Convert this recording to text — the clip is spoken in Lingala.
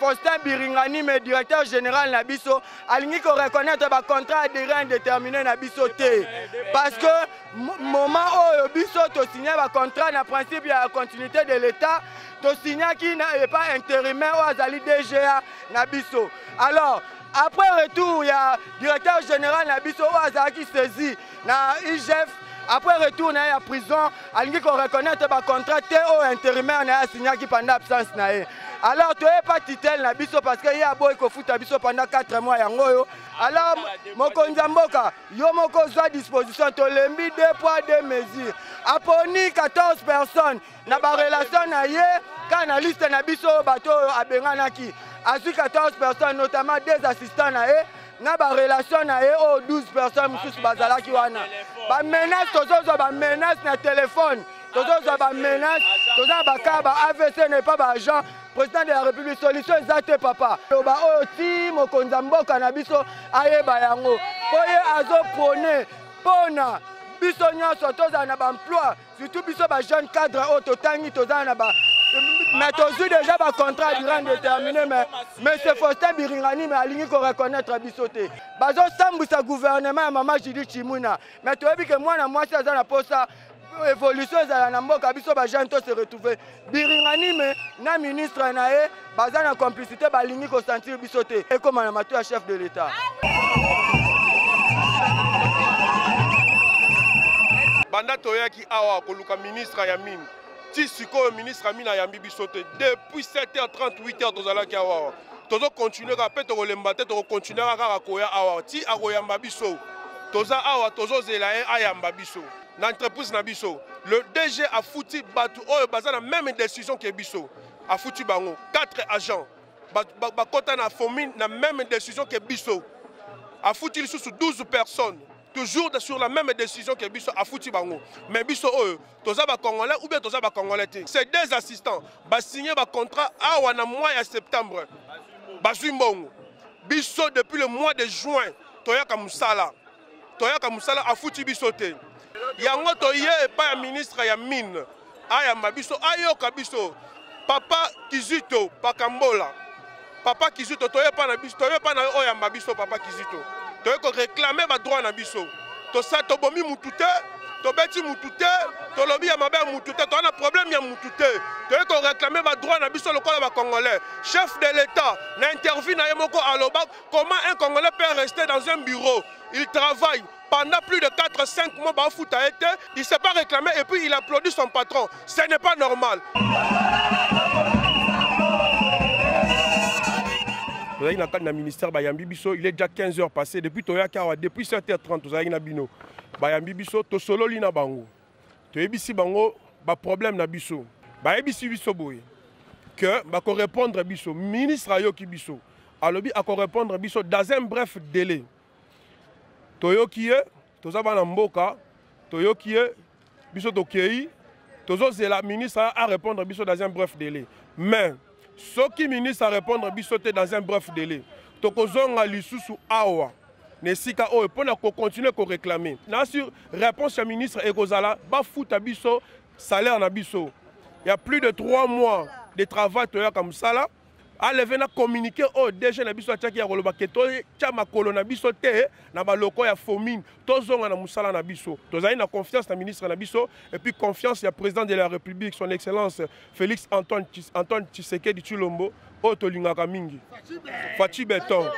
Faustin Biringani, mais directeur général Nabiso, alingi ko reconnaître ba contrat à durée indéterminée Nabiso T. Parce que moment où Biso to signé ba contrat na principe ya continuité de l'État, to signé qui n'est pas intérimaire ou azali DGA Nabiso. Alors après retour, il y a directeur général Nabiso ou azali qui saisi na IGF. Après retour, il y a prison, il faut reconnaître le contrat ou intérimaire signé pendant l'absence. Alors, tu n'es pas titel parce qu'il y a beau foot pendant 4 mois. Alors, Mokonzamboka, yo moko à disposition, tu as mis 2 poids 2 mesures. Après 14 personnes, na ba relation na ye, quand la liste Nabiso bateau à Benganaki, a 14 personnes, notamment 2 assistants na ye. Na ba relation na ye o 12 personnes mususu bazalaki wana ba menace tozozo ba menace na téléphone tozozo ba menace toza ba ka ba AVC n'est pas ba agent président de la République solution ezate papa ba o ti mokonza mboka na biso ayeba yango poye azo prôner pona biso nyonso toza na ba emploi surtout biso ba jeune cadre o totangi toza na ba mais toujours déjà un contrat durant déterminé, mais c'est Faustin Biringani, mais aligné qu'on reconnaître Bissoté. Bazo Sambou sa gouvernement, maman Jidi Chimouna. Mais tu as vu que moi, c'est dans la poste, évolution, dans la mboka, Bisso, Bajanto se retrouver. Biringani, mais na ministre, nae, bazan en complicité, aligné qu'on sentir Bissoté. Et comme un amateur chef de l'État. Banda Toyaki Awa, Koluka ministre Yamin. Si le ministre Amina Yambi Bissoté, depuis 7h30, 8h, nous allons continuer à faire des continuer à faire des l'entreprise Nabiso. Le DG a foutu la même décision que Bisso. A foutu 4 agents. Bakota na famine la même décision que Bisso. A foutu sous 12 personnes. Toujours sur la même décision que Bisso a foutu bango. Mais Bisso toza ba congolais ou bien toza ba congolais. Ces 2 assistants ba signé ba contrat à wana mois de septembre. Bazumbongo. Bisso depuis le mois de juin Toyaka Musala. Toyaka Musala a foutu Bisso te. Yango toye pas ministre ya mine. Aya mabiso ayoka Bisso. Papa Kizito Pakambola. Papa Kizito toye pas na Bisso, toye pas na oya mabiso papa Kizito. Tu as réclamé ma droit à Bisso. Tu as bomi moutouté, tu as bêti moutouté, tu as lobby à ma mère moutouté, tu as un problème à moutouté. Tu as réclamé ma droit à Bisso, le Congolais. Chef de l'État, n'intervient à Yamoko Aloba. Comment un Congolais peut rester dans un bureau? Il travaille pendant plus de 4-5 mois, il ne s'est pas réclamé et puis il applaudit son patron. Ce n'est pas normal. Dans le ministère Bayambi Bisso, il est déjà 15 h passé depuis Toyaka depuis 7h30 tozali na bino Bayambi Bisso to solo lina bango to ebisi bango ba problème na biso ba ebisi biso boye que ba ko répondre biso ministre ayoki biso alobi ako répondre biso dans un bref délai toyoki toza bana mboka toyoki biso tokei tozo zela ministre a répondre biso dans un bref délai mais ce qui ministre à répondre bisoté dans un bref délai. Tokozonga lisusu awa. Nesika o pour continuer à réclamer. Na sur réponse à ministre Ekozala ba futa biso salaire na biso. Il y a plus de 3 mois de travail toya comme ça là. Allez na communiquer au DG na biso tchaki ya koloba ke to chama kolo na biso te na ba loko ya famine tozonga na musala na biso tozali na confiance na ministre na biso et puis confiance ya président de la République son excellence Félix Antoine Tshisekedi Tshilombo o tolingaka mingi Fachi Beton